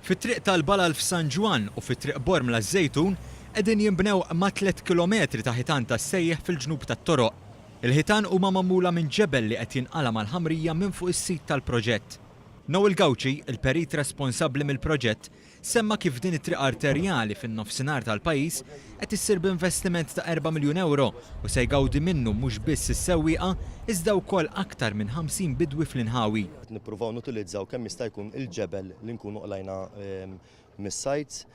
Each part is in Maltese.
Fit-triq tal-Balal f'San Ġwan u fit-triq Bormla Żejtun qegħdin jinbnew ma' 3 kilometri ta' ħitan tas-sejjeħ fil-ġnub tat-toroq. Il-ħitan huma magħmula minn ġebel li qed jinqala mal-ħamrija minn fuq is-sit tal-proġett. Noel Gawci, il-perit responsabbli mill-proġett, semma kif din it-triq arterjali fin-nofsinhar tal-pajjiż qed issir b'investiment ta' 4 miljun euro u se jgawdi minnu mhux biss is-sewwieqa iżda wkoll aktar minn 50 bidwi fl-inħawi. Nippruvaw nutilizzaw kemm jista' jkun il-ġebel li nkunu qlajna mis-sajts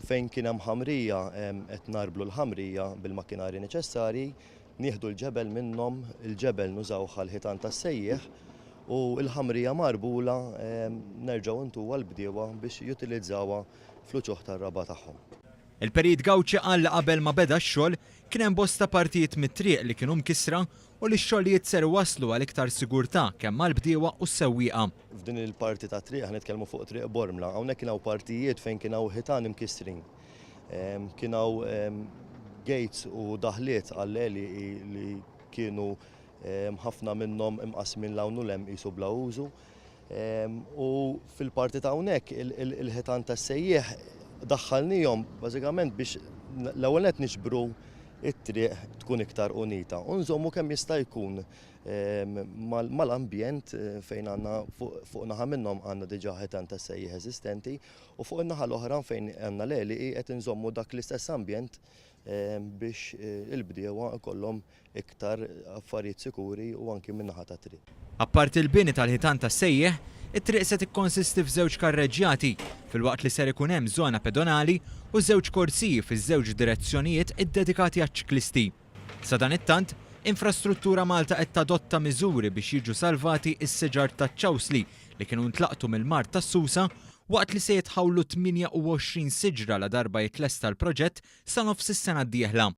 fejn kien hemm ħamrija qed narblu l-ħamrija bil-makkinarji neċessarji, nieħdu l-ġebel minnhom, il-ġebel nużawh għall-ħitan tas-sejjeħ u l-ħamrija marbula nerġgħu ntuha l-bdiewa biex jutilizzawha fl-uċuħ tar-raba tagħhom. Il-perit Gawci qal li qabel ma beda x-xogħol kien hemm bosta partijiet mit-triq li kienu mkissra u li x-xogħlijiet ser waslu għal iktar sigurtà kemm mal-bdiewa u s-sewwieqa. F'din il-parti ta' triq ħanitkellmu fuq triq Bormla, hawnhekk kien hawn partijiet fejn kien hawn ħitan imkissrin. Kien hawn gates u daħliet għall-eli li kienu ħafna minnhom imqasmin l-hawn u lem qisu bla użu. U fil-parti ta' hawnhekk il-ħitan tas-sejjeħ daħħalnihom bażikament biex l-ewwel qed niġbru it-triq tkun iktar unita. U nżommu kemm jista' jkun mal-ambjent fejn għandna fuq naħa minnhom għandna diġà ħitan tas-sejjeħ eżistenti u fuq in-naħa l-oħra fejn għandna l-eli qed inżommu dak l-istess ambjent biex il-bdiewa ikollhom iktar affarijiet sikuri u anki min-naħa ta' triq. Apparti l-bini tal-ħitan tas-sejjeħ, it-triq se tikkonsisti f'żewġ karreġġjati filwaqt li ser ikun hemm żona pedonali u żewġ korsiji fiż-żewġ direzzjonijiet iddedikati għaċ-ċiklisti. Sa dan it-tant, Infrastruttura Malta qed tadotta miżuri biex jiġu salvati s-siġar taċ-ċawsli li kienu ntlaqtu mill-Mart tas-Susa waqt li se jitħawlu 28 siġra la darba jitlesta l-proġett sa nofs is-sena d-dieħla.